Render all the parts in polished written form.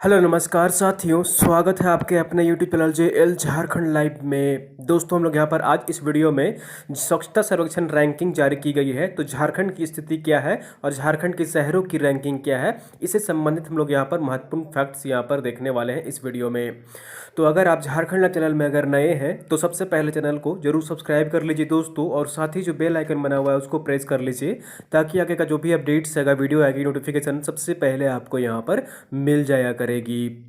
Hello नमस्कार साथियों, स्वागत है आपके अपने YouTube channel JL Jharkhand live में। दोस्तों, हम लोग यहाँ पर आज इस वीडियो में स्वच्छता सर्वेक्षण रैंकिंग जारी की गई है। तो झारखंड की स्थिति क्या है और झारखंड के शहरों की रैंकिंग क्या है, इससे संबंधित हम लोग यहाँ पर महत्वपूर्ण फैक्ट्स यहाँ पर देखने वाले हैं इस वीडियो में। तो अगर आप झारखंड लाइव चैनल में अगर नए हैं तो सबसे पहले चैनल को जरूर सब्सक्राइब कर लीजिए दोस्तों, और साथ ही जो बेल आइकन बना हुआ है उसको प्रेस कर लीजिए ताकि आगे का जो भी अपडेट्स है, वीडियो आएगी, नोटिफिकेशन सबसे पहले आपको यहाँ पर मिल जाया करेगी।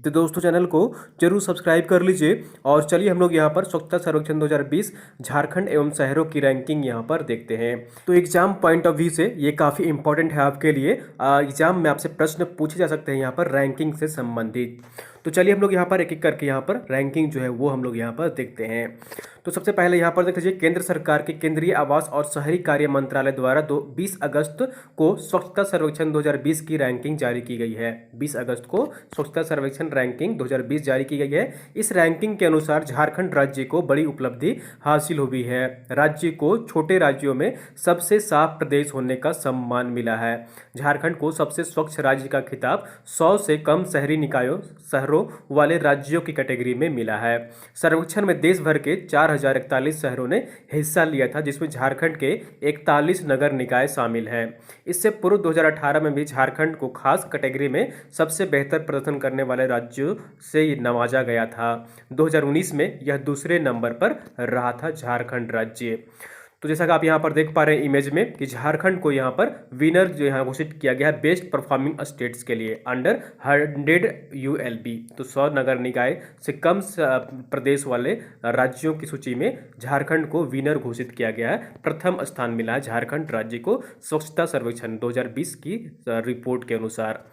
तो दोस्तों, चैनल को जरूर सब्सक्राइब कर लीजिए। और चलिए हम लोग यहाँ पर स्वच्छता सर्वेक्षण 2020 झारखंड एवं शहरों की रैंकिंग यहाँ पर देखते हैं। तो एग्जाम पॉइंट ऑफ व्यू से ये काफ़ी इंपॉर्टेंट है आपके लिए। एग्जाम में आपसे प्रश्न पूछे जा सकते हैं यहाँ पर रैंकिंग से संबंधित। तो चलिए हम लोग यहाँ पर एक एक करके यहाँ पर रैंकिंग जो है वो हम लोग यहाँ पर देखते हैं। तो सबसे पहले यहाँ पर देख लीजिए, केंद्र सरकार के केंद्रीय आवास और शहरी कार्य मंत्रालय द्वारा 20 अगस्त को स्वच्छता सर्वेक्षण 2020 की रैंकिंग जारी की गई है। 20 अगस्त को स्वच्छता सर्वेक्षण रैंकिंग 2020 जारी की गई है। इस रैंकिंग के अनुसार झारखंड राज्य को बड़ी उपलब्धि हासिल हुई है। राज्य को छोटे राज्यों में सबसे साफ प्रदेश होने का सम्मान मिला है। झारखंड को सबसे स्वच्छ राज्य का खिताब 100 से कम शहरी निकायों शहरों वाले राज्यों की कैटेगरी में मिला है। सर्वेक्षण में देश भर के 4041 शहरों ने हिस्सा लिया था, जिसमें झारखंड के 41 नगर निकाय शामिल हैं। इससे पूर्व 2018 में भी झारखंड को खास कैटेगरी में सबसे बेहतर प्रदर्शन करने वाले राज्यों से नवाजा गया था। 2019 में यह दूसरे नंबर पर रहा था झारखंड राज्य। तो जैसा कि आप यहाँ पर देख पा रहे हैं इमेज में कि झारखंड को यहाँ पर विनर जो यहाँ घोषित किया गया है बेस्ट परफॉर्मिंग स्टेट्स के लिए अंडर 100 ULB। तो 100 नगर निकाय से कम प्रदेश वाले राज्यों की सूची में झारखंड को विनर घोषित किया गया है। प्रथम स्थान मिला है झारखंड राज्य को स्वच्छता सर्वेक्षण 2020 की रिपोर्ट के अनुसार।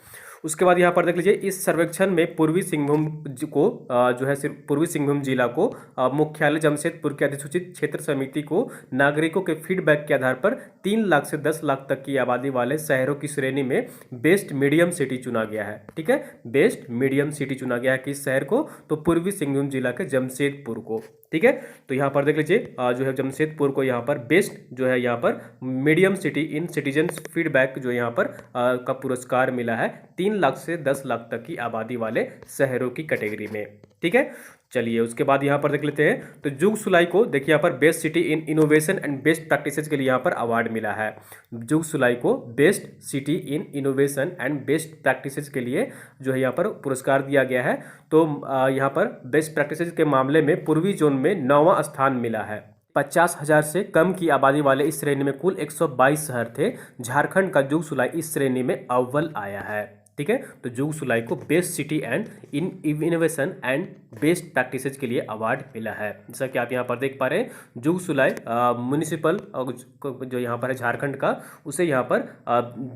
उसके बाद यहाँ पर देख लीजिए, इस सर्वेक्षण में पूर्वी सिंहभूम को जो है सिर्फ पूर्वी सिंहभूम जिला को मुख्यालय जमशेदपुर के अधिसूचित क्षेत्र समिति को नागरिकों के फीडबैक के आधार पर 3 लाख से 10 लाख तक की आबादी वाले शहरों की श्रेणी में बेस्ट मीडियम सिटी चुना गया है। ठीक है, बेस्ट मीडियम सिटी चुना गया है किस शहर को? तो पूर्वी सिंहभूम जिला के जमशेदपुर को। ठीक है, तो यहाँ पर देख लीजिए जो है जमशेदपुर को यहाँ पर बेस्ट जो है यहाँ पर medium city in citizens feedback जो यहाँ पर का पुरस्कार मिला है 3 लाख से 10 लाख तक की आबादी वाले शहरों की कैटेगरी में। ठीक है, चलिए उसके बाद यहाँ पर देख लेते हैं। तो जुग सुलाई को देखिए यहाँ पर best city in innovation and best practices के लिए यहाँ पर अवार्ड मिला है। जुग सुलाई को best city in innovation and best practices के लिए जो है यहाँ पर पुरस्कार दिया गया है। तो यहाँ पर बेस्ट प्रैक्टिसेज के मामले में पूर्वी जोन में 9वां स्थान मिला है। 50,000 से कम की आबादी वाले इस श्रेणी में कुल 122 शहर थे। झारखंड का जुग सुलाई इस श्रेणी में अव्वल आया है। ठीक है, तो जुग सुलाई को best city and in innovation and best practices के लिए अवार्ड मिला है। जैसा कि आप यहाँ पर देख पा रहे हैं, जुग सुलाई म्यूनिसिपल जो यहाँ पर है झारखंड का, उसे यहाँ पर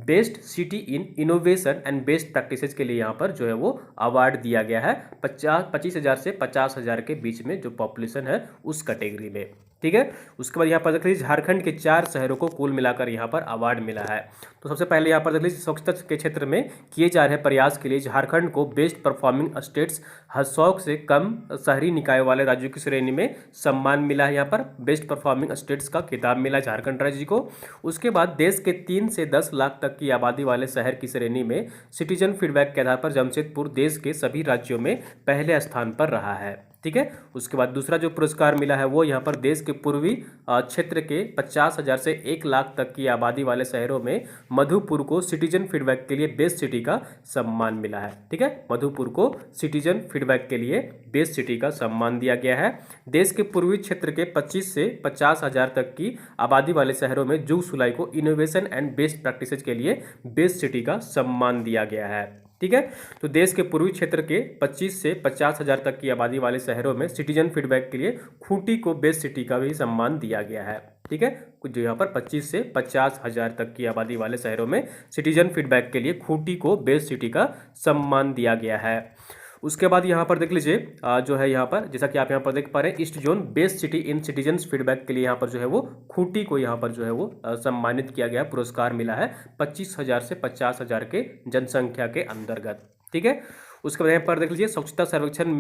best city in innovation and best practices के लिए यहाँ पर जो है वो अवार्ड दिया गया है 25,000 से 50,000 के बीच में जो पॉपुलेशन है उस कैटेगरी में। ठीक है, उसके बाद यहाँ पर देख लीजिए झारखंड के 4 शहरों को कुल मिलाकर यहाँ पर अवार्ड मिला है। तो सबसे पहले यहाँ पर देख लीजिए स्वच्छता के क्षेत्र में किए जा रहे प्रयास के लिए झारखंड को बेस्ट परफॉर्मिंग स्टेट्स 100 से कम शहरी निकाय वाले राज्यों की श्रेणी में सम्मान मिला है। यहाँ पर बेस्ट परफॉर्मिंग स्टेट्स का खिताब मिला झारखंड राज्य को। उसके बाद देश के 3 से 10 लाख तक की आबादी वाले शहर की श्रेणी में सिटीजन फीडबैक के आधार पर जमशेदपुर देश के सभी राज्यों में पहले स्थान पर रहा है। ठीक है, उसके बाद दूसरा जो पुरस्कार मिला है वो यहाँ पर देश के पूर्वी क्षेत्र के 50,000 से 1 लाख तक की आबादी वाले शहरों में मधुपुर को सिटीजन फीडबैक के लिए बेस्ट सिटी का सम्मान मिला है। ठीक है, मधुपुर को सिटीजन फीडबैक के लिए बेस्ट सिटी का सम्मान दिया गया है। देश के पूर्वी क्षेत्र के 25 से 50,000 तक की आबादी वाले शहरों में जुग सुलाई को इनोवेशन एंड बेस्ट प्रैक्टिसेज के लिए बेस्ट सिटी का सम्मान दिया गया है। ठीक है, तो देश के पूर्वी क्षेत्र के 25 से 50,000 तक की आबादी वाले शहरों में सिटीजन फीडबैक के लिए खूंटी को बेस्ट सिटी का भी सम्मान दिया गया है। ठीक है, जो यहाँ पर 25 से 50,000 तक की आबादी वाले शहरों में सिटीजन फीडबैक के लिए खूंटी को बेस्ट सिटी का सम्मान दिया गया है। उसके बाद यहाँ पर देख लीजिए जो है यहाँ पर जैसा कि आप यहाँ पर देख पा रहे हैं, east zone best city in citizens feedback के लिए यहाँ पर जो है वो खूंटी को यहाँ पर जो है वो सम्मानित किया गया, पुरस्कार मिला है 25,000 से 50,000 के जनसंख्या के अंतर्गत। ठीक है, उसके बाद यहाँ पर देख लीजिए स्वच्छता सर्वेक्षण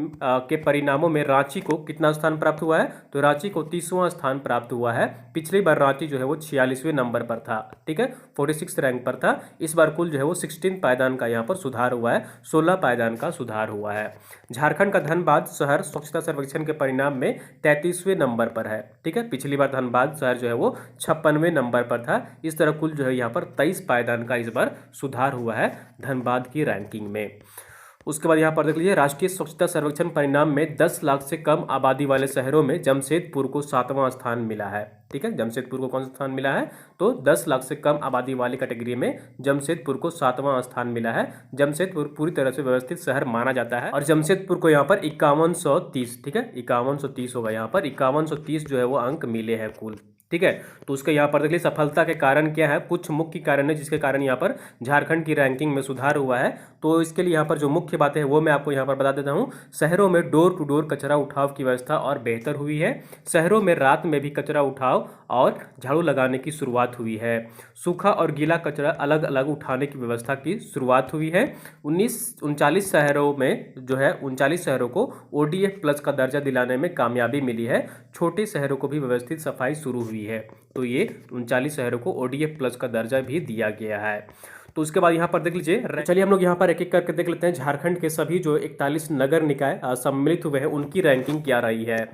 के परिणामों में रांची को कितना स्थान प्राप्त हुआ है, तो रांची को 30वां स्थान प्राप्त हुआ है। पिछली बार रांची जो है वो 46वें नंबर पर था, ठीक है, 46 रैंक पर था। इस बार कुल जो है वो 16 पायदान का यहाँ पर सुधार हुआ है, 16 पायदान का सुधार हुआ है। झारखंड का धनबाद शहर स्वच्छता सर्वेक्षण के परिणाम में 33वें नंबर पर है, ठीक है। पिछली बार धनबाद शहर जो है वो 56वें नंबर पर था। इस तरह कुल जो है यहाँ पर 23 पायदान का इस बार सुधार हुआ है धनबाद की रैंकिंग में। उसके बाद यहाँ पर देख लीजिए राष्ट्रीय स्वच्छता सर्वेक्षण परिणाम में 10 लाख से कम आबादी वाले शहरों में जमशेदपुर को 7वां स्थान मिला है, ठीक है। जमशेदपुर को कौन सा स्थान मिला है, तो 10 लाख से कम आबादी वाली कैटेगरी में जमशेदपुर को 7वां स्थान मिला है। जमशेदपुर पूरी तरह से व्यवस्थित शहर माना जाता है और जमशेदपुर को यहाँ पर 5130, ठीक है, 5130 होगा, यहाँ पर 5130 जो है वो अंक मिले हैं कुल, ठीक है। तो उसके यहाँ पर देखिए सफलता के कारण क्या है, कुछ मुख्य कारण है जिसके कारण यहाँ पर झारखंड की रैंकिंग में सुधार हुआ है। तो इसके लिए यहाँ पर जो मुख्य बातें हैं वो मैं आपको यहाँ पर बता देता हूँ। शहरों में डोर टू डोर कचरा उठाव की व्यवस्था और बेहतर हुई है। शहरों में रात में भी कचरा उठाव और झाड़ू लगाने की शुरुआत हुई है। सूखा और गीला कचरा अलग अलग उठाने की व्यवस्था की शुरुआत हुई है। 39 शहरों में जो है 39 शहरों को ODF प्लस का दर्जा दिलाने में कामयाबी मिली है। छोटे शहरों को भी व्यवस्थित सफाई शुरू हुई है। तो ये 39 शहरों को ODF प्लस का दर्जा भी दिया गया है। तो उसके बाद यहाँ पर देख लीजिए, चलिए हम लोग यहाँ पर एक एक करके देख लेते हैं झारखंड के सभी जो 41 नगर निकाय सम्मिलित हुए हैं उनकी रैंकिंग क्या रही है।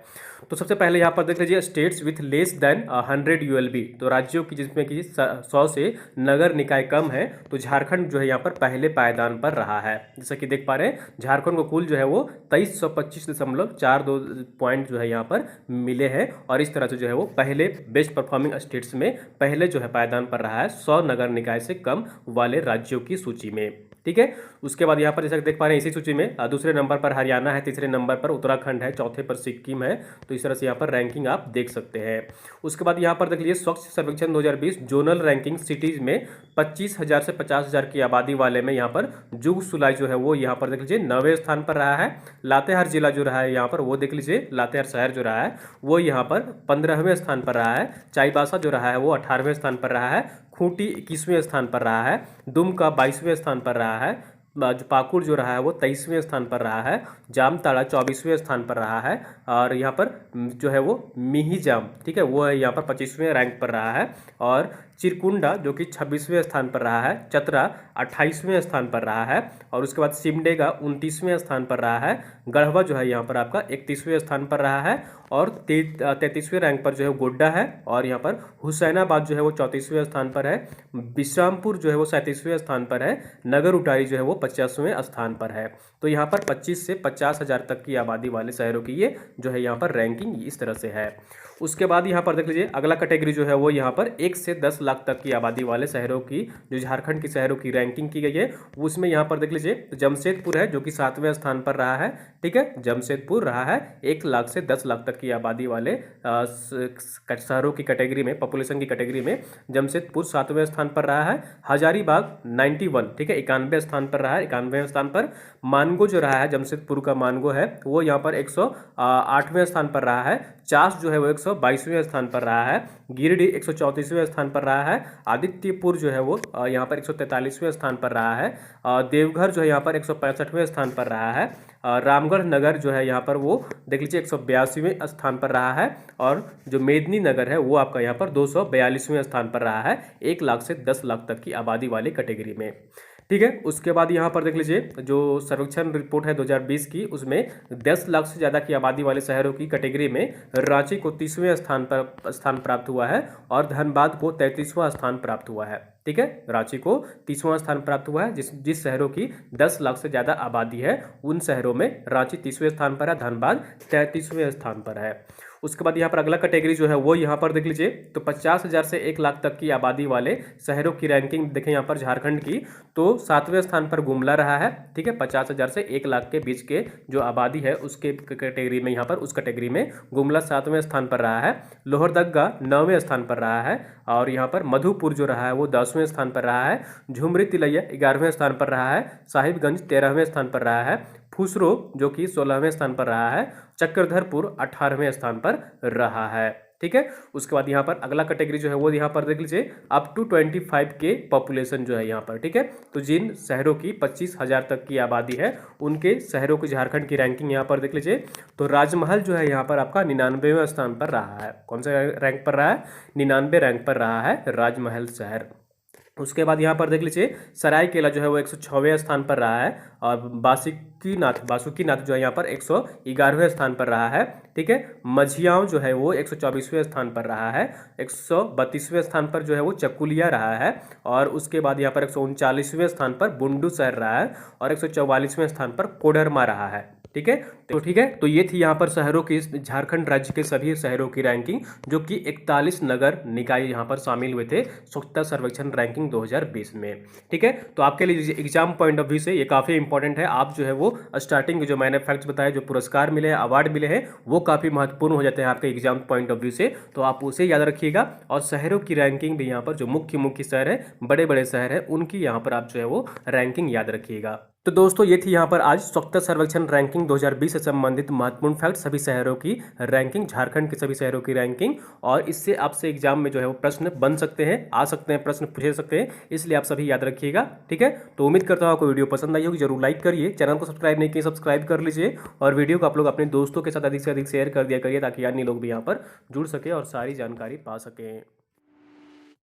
तो सबसे पहले यहाँ पर देख लीजिए states with less than 100 ULB, तो राज्यों की जिसमें कि 100 से नगर निकाय कम है, तो झारखंड जो है यहाँ पर पहले पायदान पर रहा है। जैसा कि देख पा रहे हैं झारखंड को कुल जो है वो 2325.42 पॉइंट जो है यहाँ पर मिले हैं और इस तरह से जो है वो पहले बेस्ट परफॉर्मिंग स्टेट्स में पहले जो है पायदान पर रहा है 100 नगर निकाय से कम वाले राज्यों की सूची में, ठीक है। उसके बाद यहाँ पर जैसा देख पा रहे हैं इसी सूची में दूसरे नंबर पर हरियाणा है, तीसरे नंबर पर उत्तराखंड है, चौथे पर सिक्किम है। तो इस तरह से यहाँ पर रैंकिंग आप देख सकते हैं। उसके बाद यहाँ पर देख लीजिए स्वच्छ सर्वेक्षण 2020 जोनल रैंकिंग सिटीज में 25,000 से 50,000 की आबादी वाले में यहाँ पर जुग सुलाई जो है वो यहाँ पर देख लीजिए 9वें स्थान पर रहा है। लातेहार जिला जो रहा है यहाँ पर वो देख लीजिए, लातेहार शहर जो रहा है वो यहाँ पर 15वें स्थान पर रहा है। चाईबासा जो रहा है वो 18वें स्थान पर रहा है। खूंटी 21वें स्थान पर रहा है। दुमका 22वें स्थान पर रहा है। पाकुड़ जो रहा है वो 23वें स्थान पर रहा है। जामताड़ा 24वें स्थान पर रहा है और यहाँ पर जो है वो मिहिजाम, ठीक है, वो है यहाँ पर 25वें रैंक पर रहा है। और चिरकुंडा जो कि 26वें स्थान पर रहा है। चतरा 28वें स्थान पर रहा है और उसके बाद सिमडेगा 29वें स्थान पर रहा है। गढ़वा जो है यहाँ पर आपका 31वें स्थान पर रहा है और 33वें रैंक पर जो है गोड्डा है और यहाँ पर हुसैनाबाद जो है वो 34वें स्थान पर है। बिश्रामपुर जो है वो 37वें स्थान पर है। नगर उटारी जो है वो 50वें स्थान पर है। तो यहाँ पर 25 से 50,000 तक की आबादी वाले शहरों की ये जो है यहाँ पर रैंकिंग इस तरह से है। उसके बाद यहाँ पर देख लीजिए अगला कैटेगरी जो है वो यहाँ पर 1 से 10 लाख तक की आबादी वाले शहरों की जो झारखंड की शहरों की रैंकिंग की गई है। उसमें यहाँ पर देख लीजिए जमशेदपुर है जो कि 7वें स्थान पर रहा है, ठीक है। जमशेदपुर रहा है 1 लाख से 10 लाख तक की आबादी वाले शहरों की कैटेगरी में, पॉपुलेशन की कैटेगरी में जमशेदपुर 7वें स्थान पर रहा है। हजारीबाग 91, ठीक है, 91 स्थान पर रहा है, 91वें स्थान पर। मानगो जो रहा है जमशेदपुर का मानगो है वो यहाँ पर 108वें स्थान पर रहा है। चास जो है वो 122वें स्थान पर रहा है। गिरिडीह 134वें स्थान पर रहा है। आदित्यपुर जो है वो यहाँ पर 143वें स्थान पर रहा है। देवघर जो है यहाँ पर 165वें स्थान पर रहा है। रामगढ़ नगर जो है यहाँ पर वो देख लीजिए 182वें स्थान पर रहा है और जो मेदिनी नगर है वो आपका यहाँ पर 242वें स्थान पर रहा है 1 लाख से 10 लाख तक की आबादी वाली कैटेगरी में, ठीक है। उसके बाद यहाँ पर देख लीजिए जो सर्वेक्षण रिपोर्ट है 2020 की, उसमें 10 लाख से ज़्यादा की आबादी वाले शहरों की कैटेगरी में रांची को 30वें स्थान प्राप्त हुआ है और धनबाद को 33वां स्थान प्राप्त हुआ है, ठीक है। रांची को 30वां स्थान प्राप्त हुआ है। जिस शहरों की 10 लाख से ज़्यादा आबादी है उन शहरों में रांची 30वें स्थान पर है, धनबाद 33वें स्थान पर है। उसके बाद यहाँ पर अगला कैटेगरी जो है वो यहाँ पर देख लीजिए तो 50,000 से 1 लाख तक की आबादी वाले शहरों की रैंकिंग देखें यहाँ पर झारखंड की, तो 7वें स्थान पर गुमला रहा है, ठीक है। 50,000 से 1 लाख के बीच के जो आबादी है उसके कैटेगरी में यहाँ पर उस कैटेगरी में गुमला 7वें स्थान पर रहा है। लोहरदगा 9वें स्थान पर रहा है और यहाँ पर मधुपुर जो रहा है वो 10वें स्थान पर रहा है। झुमरी तिलैया 11वें स्थान पर रहा है। साहिबगंज 13वें स्थान पर रहा है। फुसरो जो कि 16वें स्थान पर रहा है। चक्रधरपुर 18वें स्थान पर रहा है, ठीक है। उसके बाद यहाँ पर अगला कैटेगरी जो है वो यहाँ पर देख लीजिए अप टू 25 के पॉपुलेशन जो है यहाँ पर, ठीक है। तो जिन शहरों की 25,000 तक की आबादी है उनके शहरों की झारखंड की रैंकिंग यहाँ पर देख लीजिए। तो राजमहल जो है यहाँ पर आपका 99वें स्थान पर रहा है। कौन सा रैंक पर रहा है? 99 रैंक पर रहा है राजमहल शहर। उसके बाद यहाँ पर देख लीजिए सरायकेला जो है वो 106वें स्थान पर रहा है और बासुकीनाथ जो है यहाँ पर 111वें स्थान पर रहा है, ठीक है। मझियाँव जो है वो 124वें स्थान पर रहा है। 132वें स्थान पर जो है वो चकुलिया रहा है और उसके बाद यहाँ पर 139वें स्थान पर बुंडू शहर रहा है और 144वें स्थान पर कोडरमा रहा है, ठीक है। तो ठीक है, तो ये थी यहाँ पर शहरों की, झारखंड राज्य के सभी शहरों की रैंकिंग, जो कि 41 नगर निकाय यहाँ पर शामिल हुए थे स्वच्छता सर्वेक्षण रैंकिंग 2020 में, ठीक है। तो आपके लिए एग्जाम पॉइंट ऑफ व्यू से ये काफ़ी इंपॉर्टेंट है। आप जो है वो स्टार्टिंग के जो मैंने फैक्ट्स बताए, जो पुरस्कार मिले हैं, अवार्ड मिले हैं, वो काफ़ी महत्वपूर्ण हो जाते हैं आपके एग्जाम पॉइंट ऑफ व्यू से। तो आप उसे याद रखिएगा और शहरों की रैंकिंग भी यहाँ पर जो मुख्य मुख्य शहर है, बड़े बड़े शहर है, उनकी यहाँ पर आप जो है वो रैंकिंग याद रखिएगा। तो दोस्तों ये थी यहाँ पर आज स्वच्छता सर्वेक्षण रैंकिंग 2020 से संबंधित महत्वपूर्ण फैक्ट, सभी शहरों की रैंकिंग, झारखंड के सभी शहरों की रैंकिंग। और इससे आपसे एग्जाम में जो है वो प्रश्न बन सकते हैं, आ सकते हैं, प्रश्न पूछे सकते हैं, इसलिए आप सभी याद रखिएगा, ठीक है। तो उम्मीद करता हूँ आपको वीडियो पसंद आई होगी। जरूर लाइक करिए, चैनल को सब्सक्राइब नहीं किए सब्सक्राइब कर लीजिए और वीडियो को आप लोग अपने दोस्तों के साथ अधिक से अधिक शेयर कर दिया करिए ताकि अन्य लोग भी यहाँ पर जुड़ सके और सारी जानकारी पा सकें।